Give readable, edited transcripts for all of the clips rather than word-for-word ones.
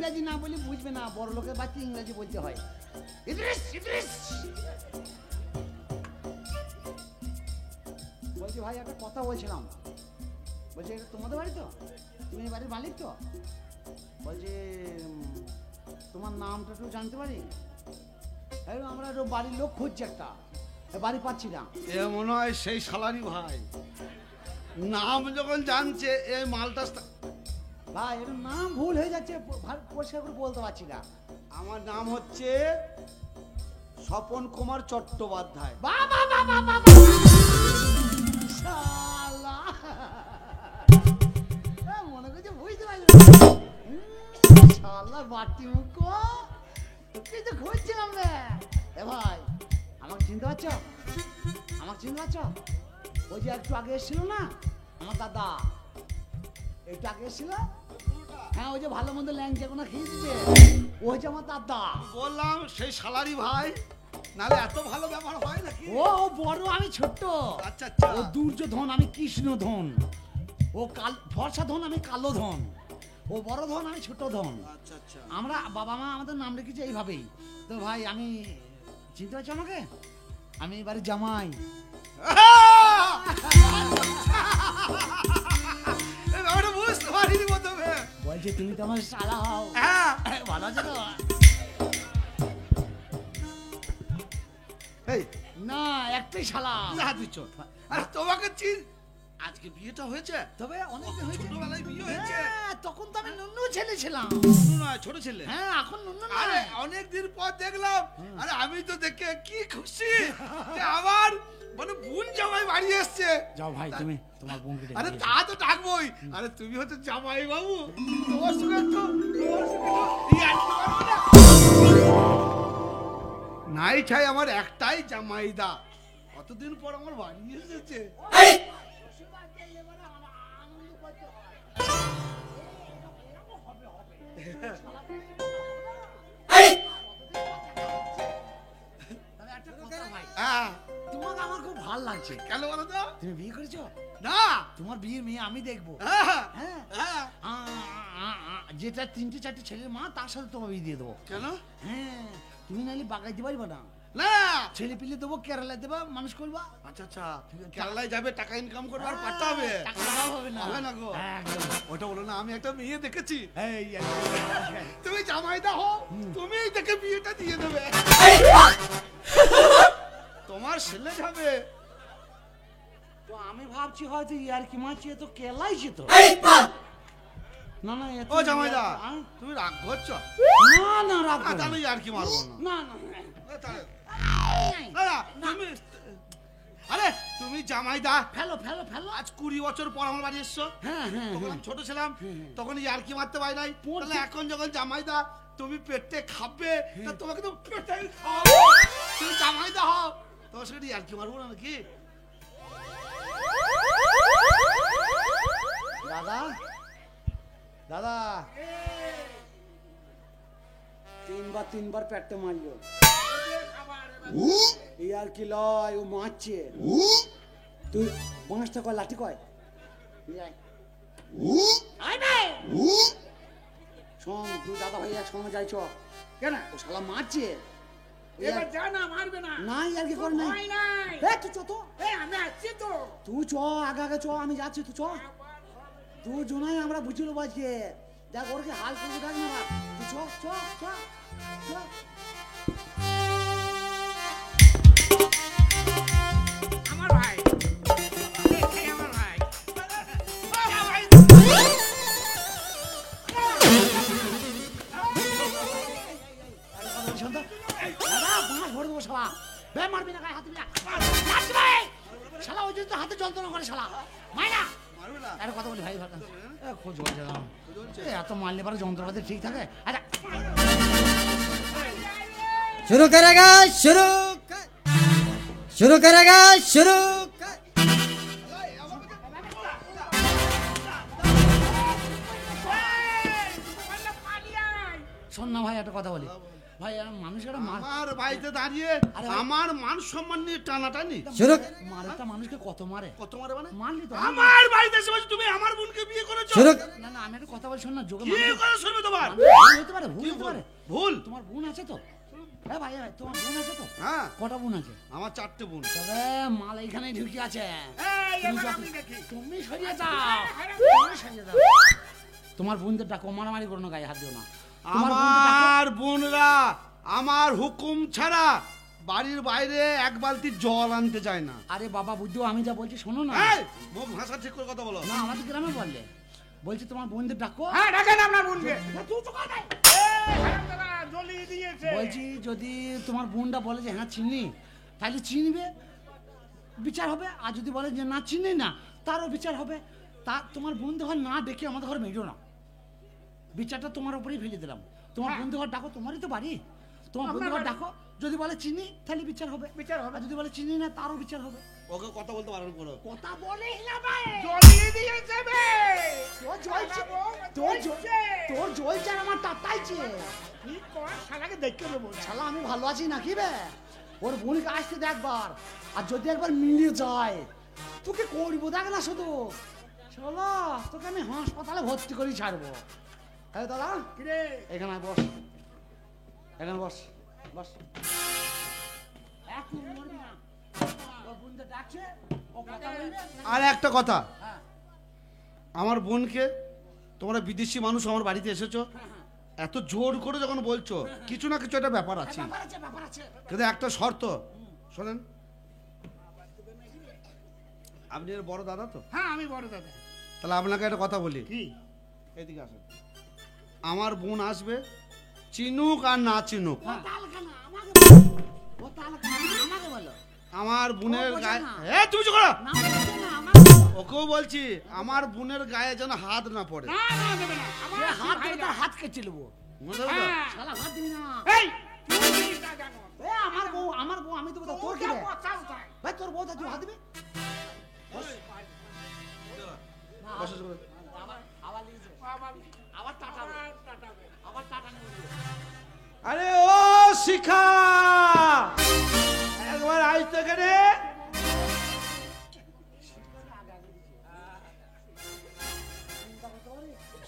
ইংরেজি না বলি বুঝবে না, বড় লোকের বাচ্চা ইংরেজি বলতে হয়। ইদ্রিস ইদ্রিস বলছি ভাই একটা কথা বলছিলাম, বলছি এটা তোমাদের বাড়ি তো, তুমি এই বাড়ির মালিক তো? বলছি তোমার নামটা একটু জানতে পারি? আমরা একটু বাড়ির লোক খুঁজছি, একটা বাড়ি পাচ্ছি না। এ মনে হয় সেই শালারি ভাই, নাম যখন জানছে এই মালটা। ভাই এর নাম ভুল হয়ে যাচ্ছে, পরিষ্কার করে বলতে পারছি না। আমার নাম হচ্ছে স্বপন কুমার চট্টোপাধ্যায়। বাবা বাবা বাবা শালা মনে করছে বুঝতে পারছি শালা বাটি মুখ তুই তো খুঁজছিলাম রে। এ ভাই আমাকে চিনতে পারছো? আমাকে চিনতে পারছো? ওই যে একটু আগে এসেছিল না আমার দাদা, একটু আগে এসেছিল। হ্যাঁ ওই যে ভালো মন্দ ল্যাংচা কোনো খেয়ে দিচ্ছে, ও হচ্ছে আমার দাদা। বললাম সেই শালারি ভাই, নালে এত ভালো ব্যাপার হয় নাকি? ও বড় আমি ছোট্ট। আচ্ছা আচ্ছা। ও দুর্যোধন আমি কৃষ্ণধন, ও ফর্সা ধন আমি কালো ধন, ও বড় ধন আমি ছোট ধন। আচ্ছা আচ্ছা। আমরা বাবা মা আমাদের নাম রেখেছি এইভাবেই। তো ভাই আমি চিনতে পারছি আমাকে? আমি এবারে জামাই। বুঝতে পারিনি প্রথমে। বলছি তুমি তো আমার শালা হও। ভালো আছে তো? না একটাই শালা। আরে তোমাকে চিন, আজকে বিয়েটা হয়েছে? তবে অনেক হয়েছে, ছোটবেলায় বিয়ে হয়েছে। তখন তো আমি নুনু ছেলে ছিলাম। নুনু নয়, ছোট ছেলে। হ্যাঁ এখন নুনু আরে নয়। অনেকদিন পর দেখলাম। আরে আমি তো দেখে কি খুশি যে আমার মানে বোন জামাই বাড়ি এসছে। যাও ভাই তুমি তোমার বোনকে ডেকে আরে নিয়ে তা তো ডাকবই। আরে তুমি হচ্ছে জামাই বাবু, তোমার সঙ্গে তো নাই চাই আমার একটাই জামাইদা, কতদিন পর আমার বাড়ি এসেছে। তোমাকে আমার খুব ভালো লাগছে। কেন বলো তো? তুমি বিয়ে করেছো? না, তোমার বিয়ের মেয়ে আমি দেখবো। যেটা 3-4 ছেলের মা তার সাথে তোমার বিয়ে দিয়ে দেবো। কেন? হ্যাঁ তুমি নাহলে বাগাইতে পারবা না। না ছেলে পিলে দেবো, কেরালায় দেবা, মানুষ করবা। আচ্ছা আচ্ছা, কেরালায় যাবে, টাকা ইনকাম করবে আর পাঠা হবে। টাকা দাও হবে না। হবে না গো। একদম। ওটা বলো না, আমি একটা মেয়ে দেখেছি। এই তুমি জামাইদা হও, তুমি দেখে বিয়েটা দিয়ে দেবে। তোমার ছেলে যাবে। তো আমি ভাবছি হয়তো ইয়ার কি মারছি, তো কেলাইছে তো। না না ও জামাইদা তুমি রাগ করছো? না না রাগ না তাহলে আর কি মারবো না। না না তুমি আরে তুমি জামাইদা ফেলো ফেলো ফেলো। আজ 20 বছর পর আমার বাড়ি এসছো। হ্যাঁ হ্যাঁ তখন আমি ছোট ছিলাম, তখন আর কি মারতে পারি নাই। তাহলে এখন যখন জামাইদা তুমি পেটে খাবে, তা তোমাকে তো পেটে খাওয়াবো। তুমি জামাইদা হও, তোমার সাথে আর কি মারবো না নাকি? দাদা দাদা 3বার পেটে মারলো। এই আর কি লয়, ও মারছে। তুই 5 টাকা লাঠি কয় শোন, তুই দাদা ভাই একসঙ্গে যাইছ কেন? ও শালা মারছে। এবার যা না, মারবে না। না আর কি করে না, ভয় নাই। তুই চ তো, আমি আসছি তো। তুই চ আগে আগে চ, আমি যাচ্ছি, তুই চ। তুই জোনাই আমরা বুঝলো বাজকে দেখ ওর কি হাল করে দেখ না। তুই চ চ চ চ। আমার ভাই, আমার ভাই। মারবি না, হাতে শালা ওই জন্য হাতে যন্ত্রণা করে শালা মাইনা। আরে কথা বলি ভাই, খোঁজ এত মারলে পরে যন্ত্রপাতি ঠিক থাকে। আচ্ছা शुरू करेगा शुरू करेगा शुरू। শোন না ভাই একটা কথা বলি, ভাই মানুষের মার আমার বাড়িতে দাঁড়িয়ে আরে ভাই- আমার মান সম্মান নিয়ে টানাটানি শুরু মারেটা মানুষকে কত মারে কত মারে মানে মারলি তো আমার বাড়িতে এসে বলছি তুমি আমার বোনকে বিয়ে করেছো শুরু না না আমি একটা কথা বলছি শোন না যোগে কি মানুষ- করে শুনবে তোমার ভুল হতে পারে ভুল কি হতে ভুল? পারে ভুল তোমার বোন আছে তো হ্যাঁ ভাই ভাই, তোমার বোন আছে তো হ্যাঁ কটা বোন আছে আমার 4টে বোন তবে মাল এইখানে ঢুকে আছে এই, তুমি এবার যত- আমি দেখি। তুমি সরিয়ে দাও তুমি সরিয়ে দাও তোমার বোনদের ডাকো মারামারি করো না গায়ে হাত দিও না তোমার বোনদের ডাকো। আমার বোনরা আমার হুকুম ছাড়া বাড়ির বাইরে এক বালতি জল আনতে চায় না আরে বাবা বুদ্ধু আমি যা বলছি শোনো না এই, মুখ ভাষা ঠিক করে কথা বলো না আমাদের গ্রামে বললে বলছি তোমার বোনদের ডাকো হ্যাঁ ডাকেন আপনার বোনকে তুই তো কর নাই। এই, হারামজাদা, জ্বলিয়ে দিয়েছে বলছি যদি তোমার বোনটা বলে যে হ্যাঁ চিনি তাহলে চিনবে বিচার হবে আর যদি বলে যে না চিনি না তারও বিচার হবে তা তোমার বন্ধু ঘর না ডেকে আমাদের ঘর মেজো না বিচারটা তোমার উপরেই ফেলে দিলাম তোমার হ্যাঁ। বন্ধু ঘর ডাকো তোমারই তো বাড়ি তোমার আপনার বন্ধু ঘর বাড়ি। ডাকো যদি বলে চিনি তাহলে বিচার হবে বিচার হবে। আর যদি বলে চিনি না তারও বিচার হবে ওকে কথা বলতে বারণ করো কথা বলে না ভাই জ্বলিয়ে দিয়েছে বে তোর জ্বলছে তোর জ্বলছে আর আমার টাটাইছে কি কর শালাকে দেখতে দেবো শালা আমি ভালো আছি নাকি বে ওর বোনকে আসতে দে একবার আর যদি একবার মিলিয়ে যায় তোকে করবো দেখ না শুধু চলো তোকে আমি হাসপাতালে ভর্তি করে ছাড়বো হ্যাঁ দাদা কিরে এখানে আয়, বস এখানে বস বস এখন মরবি না। ওর বোনটা ডাকছে, ও কথা বলবে। আর একটা কথা হ্যাঁ, আমার বোনকে তোমরা বিদেশি মানুষ আমার বাড়িতে এসেছো এত জোর করে যখন বলছো কিছু না কিছু একটা ব্যাপার আছে ব্যাপার আছে ব্যাপার আছে কিন্তু একটা শর্ত শোনেন আপনি এর বড় দাদা তো হ্যাঁ আমি বড় দাদা তাহলে আপনাকে একটা কথা বলি কি এদিকে আসেন আমার বোন আসবে চিনুক আর না চিনুক ও তালখানা আমাকে বলো। ও তালখানা আমাকে বলো আমার বোনের ও বোঝে গায়ে না। এ তুমি চুপ করো। না বলছে না আমাকে বলো। ওকেও বলছি আমার বোনের গায়ে যেন হাত না পড়ে না না দেবে না আমার যে হাত ভাই ধরে তার হাত কেটে নেবো মনে থাকবে তো? হ্যাঁ। শালা হাত দিবি না এই তুই জিনিস না জানো এ আমার বউ আমি দেবো তোর কি ওটা রে পচাও তাই ভাই তোর বউ তুই হাত দিবি বসো, বসো। আবার আবার লিখেছে আবার আবার টাটা টাটাবে আবার টাটা নেবে আরে ও শিখা একবার আইস তো এখানে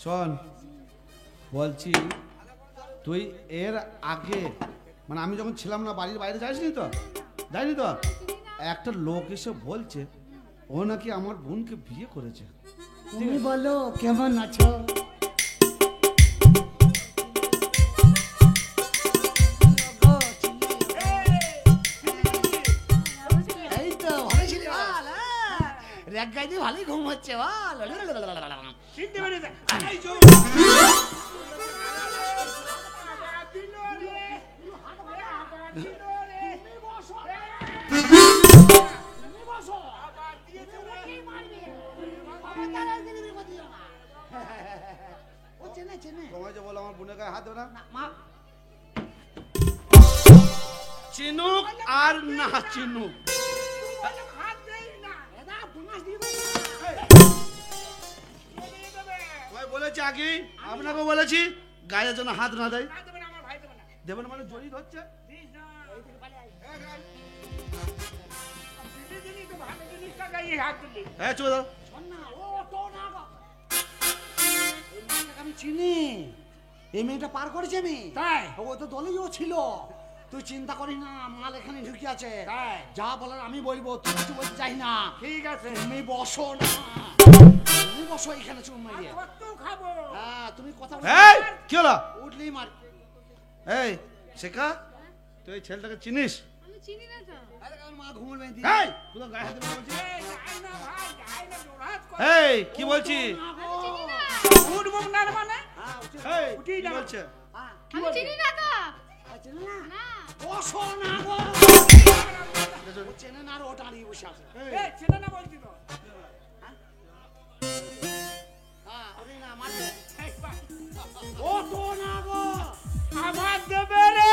শোন বলছি তুই এর আগে মানে আমি যখন ছিলাম না বাড়ির বাইরে যাইসনি তো যাইনি তো একটা লোক এসে বলছে ও নাকি আমার বোনকে বিয়ে করেছে তুমি বলো কেমন আছো এই তো ভালো ছিলি বল রেক গাইতে ভালোই ঘুম হচ্ছে বল চিনতে পেরেছে এই যে ও চেনে চেনে তোমায় যে বলো আমার বোনের গায়ে হাত দেবে না না, মা চিনুক আর না চিনুক দাদা পুনাস দিবি তোমায় বলেছি আগেই আপনাকে বলেছি গায়ে যেন হাত না দেয় দেবেন মানে জড়িয়ে ধরছে হ্যাঁ চলে দাও শোন না ও তো না গো এই মেয়েটাকে আমি চিনি এই মেয়েটা পার করেছি আমি তাই ও তো দলীয় ছিল তুই চিন্তা করিস না মাল এখানে ঢুকে আছে তাই যা বলার আমি বলবো তুই কিছু বলতে চাই না ঠিক আছে তুমি বসো না তুমি বসো এখানে চুপ মারিয়ে কত খাবো হ্যাঁ তুমি কথা এই কি হলো উঠলেই মার এই শেখা তুই এই ছেলেটাকে চিনিস আমি চিনি না তো আরে আমার মা ঘুমোর বেঁধে এই কোথাও গায়ে হাত দেবে না বলছি এই, যাই না ভাই, যাই না, জোরহাত কর। এই কি বলছি উঠবো না মানে? এই উঠেই কি যাবো। বলছে আমি চিনি না তো না না বসো না গো ও চেনে না আর ও দাঁড়িয়ে বসে আছে এই, ছেলে না বলছি তো। হ্যাঁ ওরে না মারবে এই, বাহ। ও তো না গো আমার দেবে রে।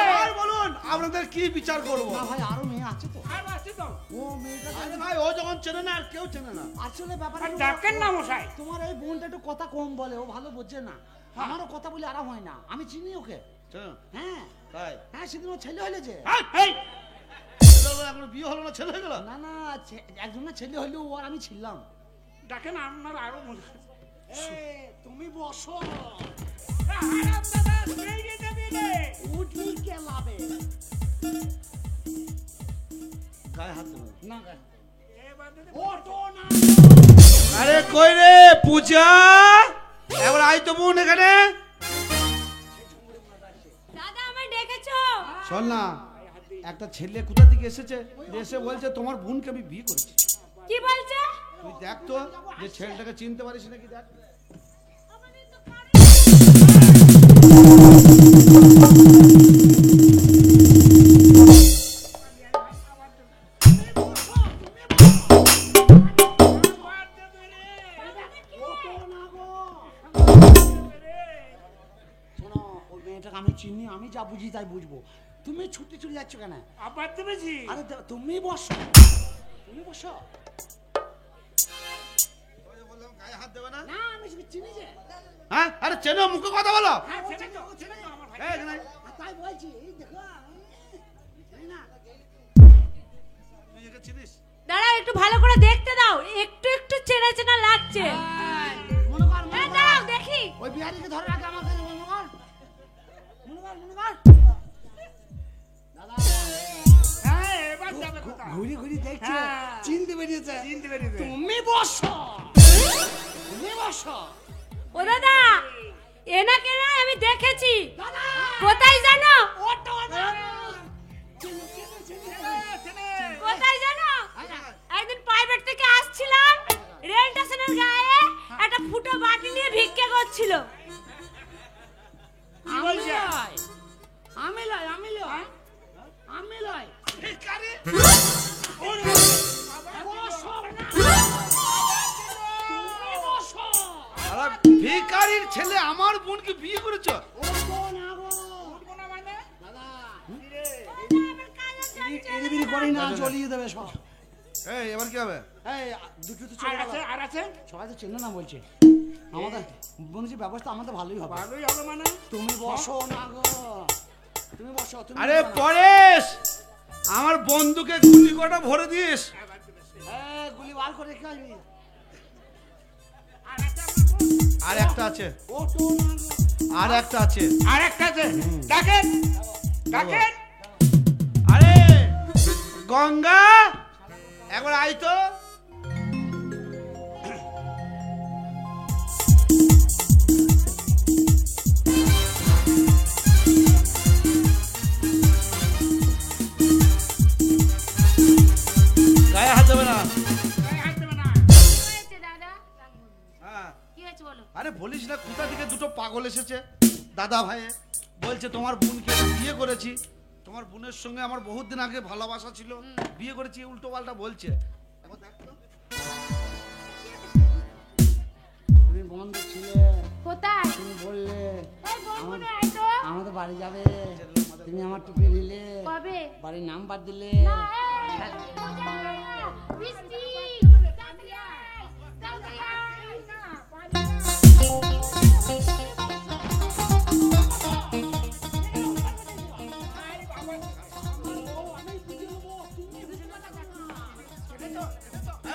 এবার বলুন আপনাদের কি বিচার করবো না ভাই আরো মেয়ে আছে তো আর আসছি তো। ও মেয়েটা আরে ভাই ও যখন চেনে না আর কেউ চেনে না আসলে ব্যাপার আর ডাকেন না মশাই। তোমার এই বোনটা একটু কথা কম বলে ও ভালো বোঝে না আমারও কথা বলে আরাম হয় না আমি চিনি ওকে চেনো? হ্যাঁ তাই হ্যাঁ সেদিন ওর ছেলে হয়েছে। এই ছেলে হলো, এখনো বিয়ে হলো না, ছেলে হয়ে গেল? না না একজনের ছেলে হইলো ওর আমি ছিলাম। দেখেন আপনার আরো মনে তুমি বসো হারাম দাদা সেই রে দেবি রে উঠলি কে লাভে গায়ে হাত দেবে না এবার যদি ওটো না আরে কই রে পূজা, এবার আই তো বোন এখানে। দাদা আমায় ডেকেছো? শোন না, একটা ছেলে কোথা থেকে এসেছে, এসে বলছে তোমার বোনকে আমি বিয়ে করেছি। কি বলছে? তুই দেখ তো যে ছেলেটাকে চিনতে পারিস নাকি দেখ। আমাদের তো পারে। আবার দেবে রে ওটো না গো দেবে রে শোনো ওই মেয়েটাকে আমি চিনি, আমি যা বুঝি তাই বুঝবো। তুমি ছুটে চলে যাচ্ছ কেন? আবার দেবেছি আরে তুমি বসো, তুমি বসো। গায়ে হাত দেবে না? না আমি শুধু চিনি যে। হ্যাঁ, আরে চেনো, মুখে কথা বলো। হ্যাঁ ছেড়ে তো আমার ভাই এই এখানে আয়। তাই বলছি এই দেখো এই না তুই একে চিনিস? দাঁড়াও একটু ভালো করে দেখতে দাও, একটু একটু চেনা চেনা লাগছে। মনে কর মনে হ্যাঁ কর। দাঁড়াও দেখি। ওই বিহারিকে ধরে রাখে আমার কাছে মনে কর মনে কর মনে কর দাদা হ্যাঁ এবার যাবে কোথা ঘুরি ঘুরি দেখছে হ্যাঁ। চিনতে বেরিয়েছে। চিনতে পেরেছে তুমি বসো, তুমি বসো। ও দাদা এনাকে না আমি দেখেছি। কোথায় জানো? ওটো না চিনি চিনি চিনি কোথায় জানো? একদিন প্রাইভেট থেকে আসছিলাম, রেল স্টেশনের গায়ে একটা ফুটো বাটি নিয়ে ভিক্ষে করছিল। আমি বলছে? লয় আমি লয় আমি লয় আমি লয় ভিখারি বসো না তুমি বসো। আরে ভিখারির ছেলে আমার বোনকে বিয়ে করেছো? ওটো না গো উঠবো না মানে দাদা রে এদিবিরি করি না জ্বলিয়ে দেবে সব। এই এবার কি হবে? এই দুটো তো আর চলে আছে গেল। আর আছে সবাই তো চেনে না বলছে। আমাদের বলছি ব্যবস্থা আমাদের ভালোই হবে। ভালোই হবে মানে তুমি বসো না গো, তুমি বসো তুমি আরে বসো না। পরেশ, আমার বন্ধুকে গুলি কটা ভরে দিস। এই, গুলি বার করে রেখে আসবি। আর একটা আপনার বউ? আর একটা আছে, ওটো না গো। আর একটা আছে। আর একটা আছে ডাকেন ডাকেন আরে গঙ্গা, একবার আই তো। গায়ে হাত দেবে না। গায়ে হাত দেবে না কি হয়েছে দাদা? হ্যাঁ, কি হয়েছে বলো? আরে বলিস না, কোথা থেকে দুটো পাগল এসেছে দাদা ভাই, বলছে তোমার বোনকে আমি বিয়ে করেছি, তোমার বোনের সঙ্গে আমার বহুত দিন আগে ভালোবাসা ছিল, বিয়ে করেছি, উল্টো পাল্টা বলছে। একবার দেখ তো। তুমি বন্ধ ছিলে, কোথায়? তুমি বললে এই বলবো না, এই তো। আমাদের বাড়ি যাবে, তুমি আমার টুপি নিলে, কবে? বাড়ির নাম্বার দিলে। না, এই, বৃষ্টি, তাড়াতাড়ি আয়, তাড়াতাড়ি আয়।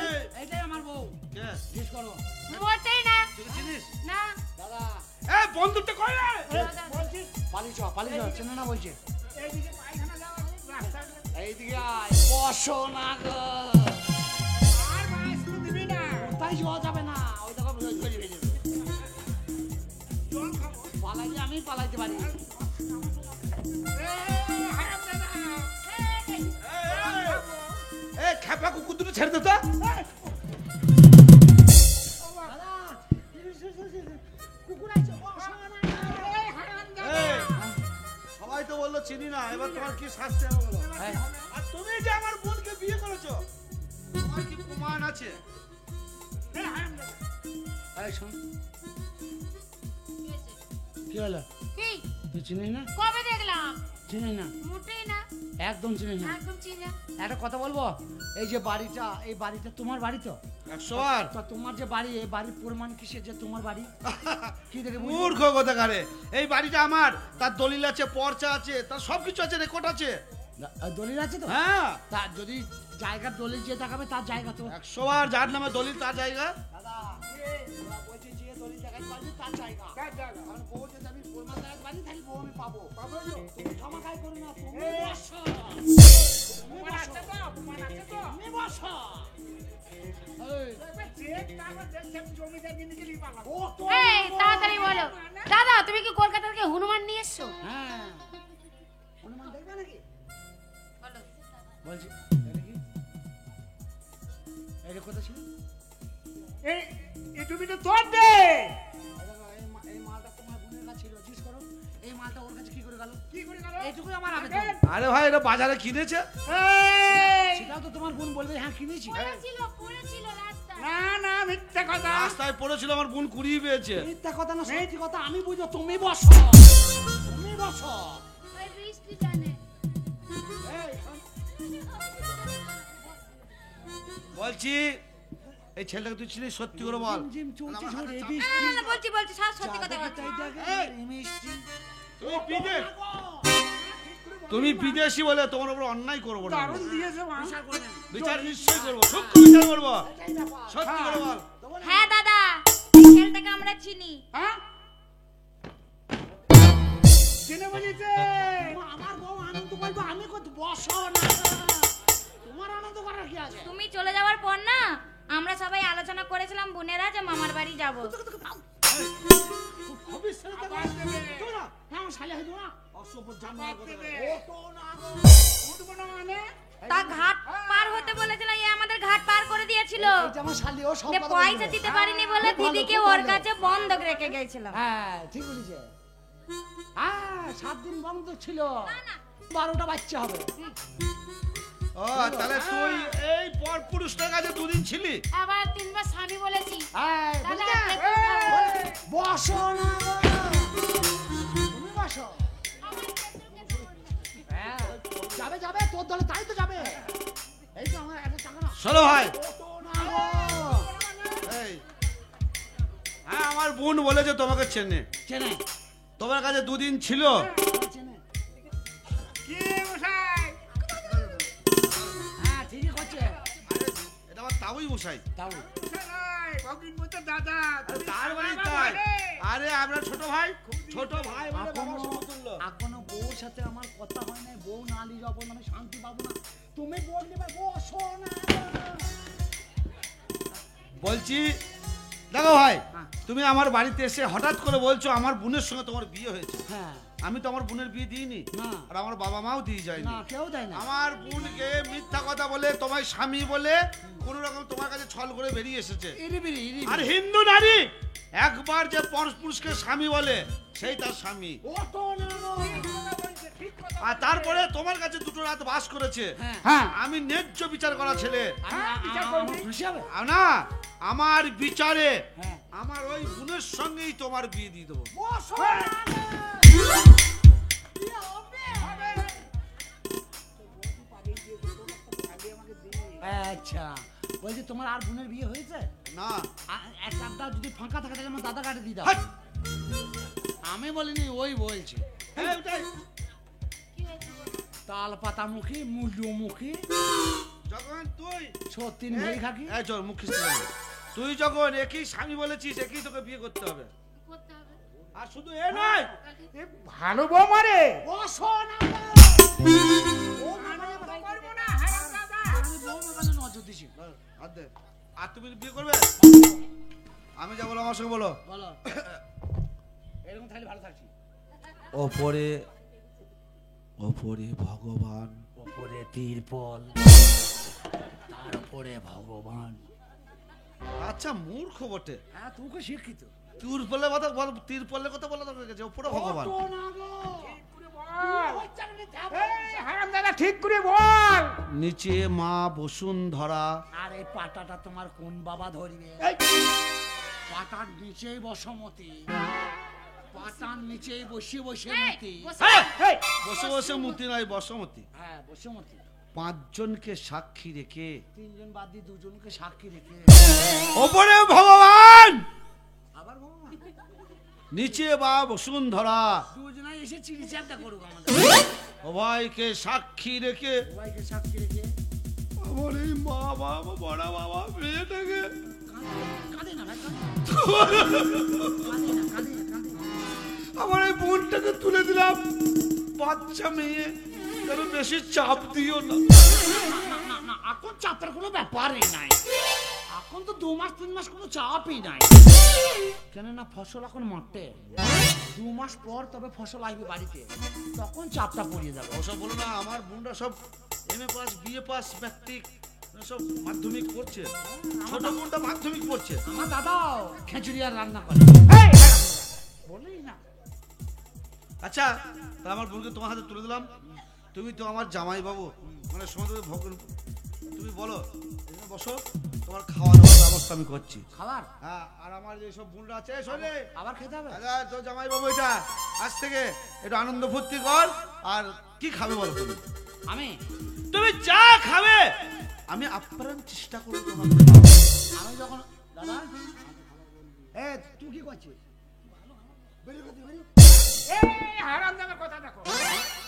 এই, এইটাই আমার বউ, কে? জিজ্ঞেস করো। মোটেই না। তুই চিনিস? না, দাদা এই বন্ধুটা কই রে? বলছিস পালিয়ে চেনে না বলছে। এইদিকে পায়খানা যাওয়ার রাস্তা এইদিকে আয়, বসো না গো। আর বাঁচতে দিবি না তাই যাওয়া যাবে না, ওই দেখো ধরে বেরিয়ে যাবে। জল খাবো পালাইলে আমি পালাইতে পারি। হারাম দাদা এই খেপা কুকুর দুটো ছেড়ে দে তো। দাদা কুকুর আছে, বসো না। এই, সবাই তো বললো চিনি না, এবার তোমার কি শাস্তি হবে বলো? এই, আর তুমি যে আমার বোনকে বিয়ে করেছো, তোমার কি প্রমাণ আছে? এই শোন, কি হলো? কি? তুই চিনিস না? কবে দেখলাম? চিনিস না? মোটেই না। একদম চিনি না। একদম চিনি না। একটা কথা বলবো, এই যে বাড়িটা, এই বাড়িটা তোমার বাড়ি তো? 100 বার তা তোমার যে বাড়ি, এই বাড়ির প্রমাণ কিসের যে তোমার বাড়ি? কি দেখে বুঝবো? মূর্খ কোথাকারে, এই বাড়িটা আমার, তার দলিল আছে, পর্চা আছে, তার সবকিছু আছে, রেকর্ড আছে। দলিল আছে তো? হ্যাঁ, তা যদি জায়গার দলিল যে দেখাবে তার জায়গা তো। 100 বার যার নামে দলিল তার জায়গা। দাদা ওরা বলছে যে দলিল দেখাতে পারবি তার জায়গা। কারণ বউ যদি আমি প্রমাণ দেখাতে পারি তাহলে বউ আমি পাবো। তুমি ক্ষমাকাই করো না, তুমি বসো। তুমি বসো। তুমি বসো। এই, ও তো এই তাড়াতাড়ি বলো দাদা, তুমি কি কলকাতা থেকে হনুমান নিয়ে এসছো? হ্যাঁ, হনুমান দেখবে নাকি? বলো। বলছি এটা কি? এটা কথা ছিল? এই তুমি তো তোর দে। এই মালটা তোমার বোনের কাছে ছিল, জিজ্ঞেস করো এই মালটা ওর কাছে কি করে গেল? কি করে গেল? এইটুকুই আমার আবেদন। আরে ভাই, এটা বাজারে কিনেছে। এই, সেটাও তো তোমার বোন বলবে হ্যাঁ কিনেছি। পড়েছিল রাস্তায়। না না মিথ্যা কথা। রাস্তায় পড়েছিল, আমার বোন কুড়িয়ে পেয়েছে। মিথ্যা কথা না সত্যি কথা আমি বুঝো। তুমি বসো, তুমি বসো। ওই বৃষ্টি জানে। এই, বলছি, এই ছেলেটাকে তুই ছিলিস, সত্যি করে বল। জিম চলছে ঝড়, এই না, বৃষ্টি। না, না, বলছি সত্যি কথা বলছি। তাই দেখে, এই, এই মিষ্টি। তুমি বিদেশ, তুমি বিদেশি বলে তোমার উপর অন্যায় করবো না। দারুণ দিয়েছে মা। বিচার করে নেন। বিচার নিশ্চয়ই করবো, সূক্ষ্ম বিচার করবো। এটাই ব্যাপার। সত্যি করে বল। হ্যাঁ দাদা, এই ছেলেটাকে আমরা চিনি। হ্যাঁ? চিনে বলেছে। আমার বউ আনন্দ করবে, আমি কত বসো না। তোমার আনন্দ করার কি আছে? তুমি চলে যাওয়ার পর না আমরা সবাই আলোচনা করেছিলাম বোনেরা যে মামার বাড়ি যাব। খুবই ছেলে তো আবার দেবে। চলো না, হ্যাঁ আমার শালি হয়ে যাবো না। অসভ্য জানোয়ার আবার কথা দেবে। বলে। ও তো না গো। উঠবো না মানে? তা ঘাট পার হতে বলেছিল, এ আমাদের ঘাট পার করে দিয়েছিল। এইটা আমার শালি, ও সব যে কথা পয়সা বলবে। দিতে পারিনি বলে খুব ভালো, দিদিকে খুব ওর ভালো। কাছে বন্ধক রেখে গেছিল। হ্যাঁ ঠিক বলেছে। হ্যাঁ 7 দিন বন্ধ ছিল, না, না। 12টা বাচ্চা হবে। ও, তাহলে তুই এই পর পুরুষটার কাছে দুদিন ছিলি। আবার 3 বার স্বামী বলেছি। হ্যাঁ দাদা, বুঝলে? একটু বসো না গো। তুমি বসো। হ্যাঁ যাবে যাবে, তোর দলে তাই তো যাবে। এই তো আমার একটা টাকা না। শোনো ভাই, ও তো না গো। এই, হ্যাঁ আমার বোন বলেছে তোমাকে চেনে, চেনে, তোমার কাছে দুদিন ছিল। চেনে। কি মশাই? হ্যাঁ ঠিকই করছে। আরে, এটা আমার তাবুই মশাই। তাও মশাই নয়, ভগিন বলতে দাদা। তুমি তার বাবা বাড়ি তাই। বলে। আরে আমরা ছোট ভাই, ছোট ভাই বলে বাবার সমতুল্য। এখনো বউর সাথে আমার কথা হয় নাই। বউ না নিয়ে যাবো না, আমি শান্তি পাবো না। তুমি বললে বসো না গো। বলছি, দেখো ভাই, হ্যাঁ। তুমি আমার বাড়িতে এসে হঠাৎ করে বলছো আমার বোনের সঙ্গে তোমার বিয়ে হয়েছে। হ্যাঁ আমি তো আমার বোনের বিয়ে দিইনি, না। আর আমার বাবা মাও দিয়ে যায়নি। না কেউ দেয় না। আমার বোনকে মিথ্যা কথা বলে তোমায় স্বামী বলে কোন রকম তোমার কাছে ছল করে বেরিয়ে এসেছে। ইরিবিরি ইরিবিরি। আর হিন্দু নারী একবার যে পুরুষকে স্বামী বলে সেই তার স্বামী। ও তো না গো। ঠিক কথা। আর তারপরে তোমার কাছে দুটো রাত বাস করেছে। হ্যাঁ। হ্যাঁ। আমি ন্যায্য বিচার করা ছেলে। বিচার করবি। আমার খুশি হবে। না, আমার বিচারে হ্যাঁ। আমার ওই বোনের সঙ্গেই তোমার বিয়ে দিয়ে দেবো। বসো না গো। বিয়ে হবে। আচ্ছা বলছি তোমার আর বোনের বিয়ে হয়েছে? না, এক আধটা যদি ফাঁকা থাকে তাহলে আমার দাদা কাটে দিয়ে দাও। হাট! আমি বলিনি, ওই বলছে। এই, ওটাই। কি হয়েছে বলো? তাল পাতা মুখী, মুজো মুখী, যখন তুই সত্যিন ভেই খাকি। এই চল মুখ খিস্তি করবি। তুই যখন একই স্বামী বলেছিস একই তোকে বিয়ে করতে হবে। করতে হবে। আর শুধু এ নয়, এ ভালো বউ মারে। বসো না গো। ও মানে করবো না, হারাম দাদা। আমি বউ মানে নজর দিছি। হাত দে। আর তুমি বিয়ে করবে? আমি যা বলো আমার সঙ্গে বলো। বলো এরকম থাকলে ভালো থাকছি। ওপরে ওপরে ভগবান, ওপরে তিরপল, তারপরে ভগবান। আচ্ছা মূর্খ বটে। হ্যাঁ তুমি শিক্ষিত। তিরপলের কথা বল, তিরপলের কথা বলা দরকার আছে, ওপরে ভগবান। ও না গো। ঠিক করে বল। হচ্ছে না রে, থাম। এই হারাম দাদা ঠিক করে বল। নিচে মা বসুন্ধরা। আর এই পাটাটা তোমার কোন বাবা ধরবে? এই, পাটার নিচেই বসমতি। পাতার নিচে বসে বসে এই, মতি। বসে। এই, বসে বসে মূর্তি নয়, বসমতি। হ্যাঁ বসে মতি। 5 জনকে সাক্ষী রেখে 3 জন বাদ দিয়ে 2 জনকে সাক্ষী রেখে ওপরে ভগবান, আবার ভগবান নিচে বা বসুন্ধরা 2 জনাই এসে চিড়ি চ্যাপটা করুক আমাদের। উভয়কে সাক্ষী রেখে সবাইকে সাক্ষী রেখে আমার এই মা বাবা বড় বাবা মেয়েটাকে কাঁদে না ভাই, কাঁদে না, কাঁদে না। আমার এই বোনটাকে তুলে দিলাম। বাচ্চা মেয়ে, যেন বেশি চাপ দিও না। না না, এখন চাপের কোনো ব্যাপারই নাই। এখন তো 2 মাস 3 মাস কোনো চাপই নাই। কেন না ফসল এখন মাঠে, 2 মাস পর তবে ফসল আসবে বাড়িতে, তখন চাপটা পড়িয়ে যাবে। ওসব বলো না, আমার বোনরা সব MA pass, BA pass, matric সব মাধ্যমিক পড়ছে। ছোট বোনটা মাধ্যমিক পড়ছে। আমার দাদাও খিচুড়ি আর রান্না করে। বলেই না। আচ্ছা, তা আমার বোনকে তোমার হাতে তুলে দিলাম। তুমি তো আমার জামাই বাবু, মানে সময় ভগবান, তুমি বলো, এখানে বসো, তোমার খাওয়া দাওয়ার ব্যবস্থা আমি করছি। খাবার হ্যাঁ, আর আমার যে সব বোনরা আছে, শোনে আবার খেতে হবে। আচ্ছা, তো জামাই বাবু, এটা আজ থেকে একটু আনন্দ ফুর্তি কর। আর কি খাবে বলো তুমি? তুমি যা খাবে আমি আপ্রাণ চেষ্টা করবো তোমাকে খাওয়াবো। আমি যখন দাদা এ তুই কি করছিস? বেরিয়ে গেছিস, বেরিয়ে। এই হারামজাদার কথা দেখো।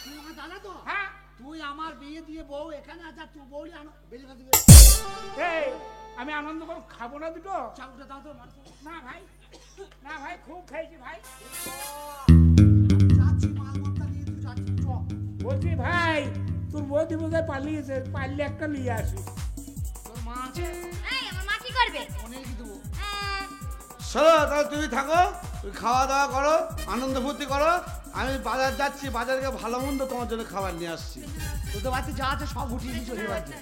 তুই আমার দাদা তো? হ্যাঁ, তুই আমার বিয়ে দিয়ে বউ এখানে আছে, আর তুই বউ আনো বেরিয়ে গেছিস। এই আমি আনন্দ করে খাবো না দুটো? চাকুটা দাও তো, মার তো। না ভাই, না ভাই, খুব খেয়েছি ভাই। যাচ্ছি, মাল মশলা নিয়ে তুই যাচ্ছিস, চ। বলছি ভাই, তোর বৌদি বোধহয় পালিয়েছে, পারলে একটা নিয়ে আসি। তোর মা আছে, এই, আমার মা কি করবে? মনে কি দেবো? চলো, তাহলে তুমি থাকো, তুমি খাওয়া দাওয়া করো, আনন্দ ফুর্তি করো। আমি বাজার যাচ্ছি, বাজারকে ভালো মন্দ তোমার জন্য খাবার নিয়ে আসছি। তোদের বাড়িতে যা আছে সব উঠিয়ে দিয়ে চলে যাচ্ছে।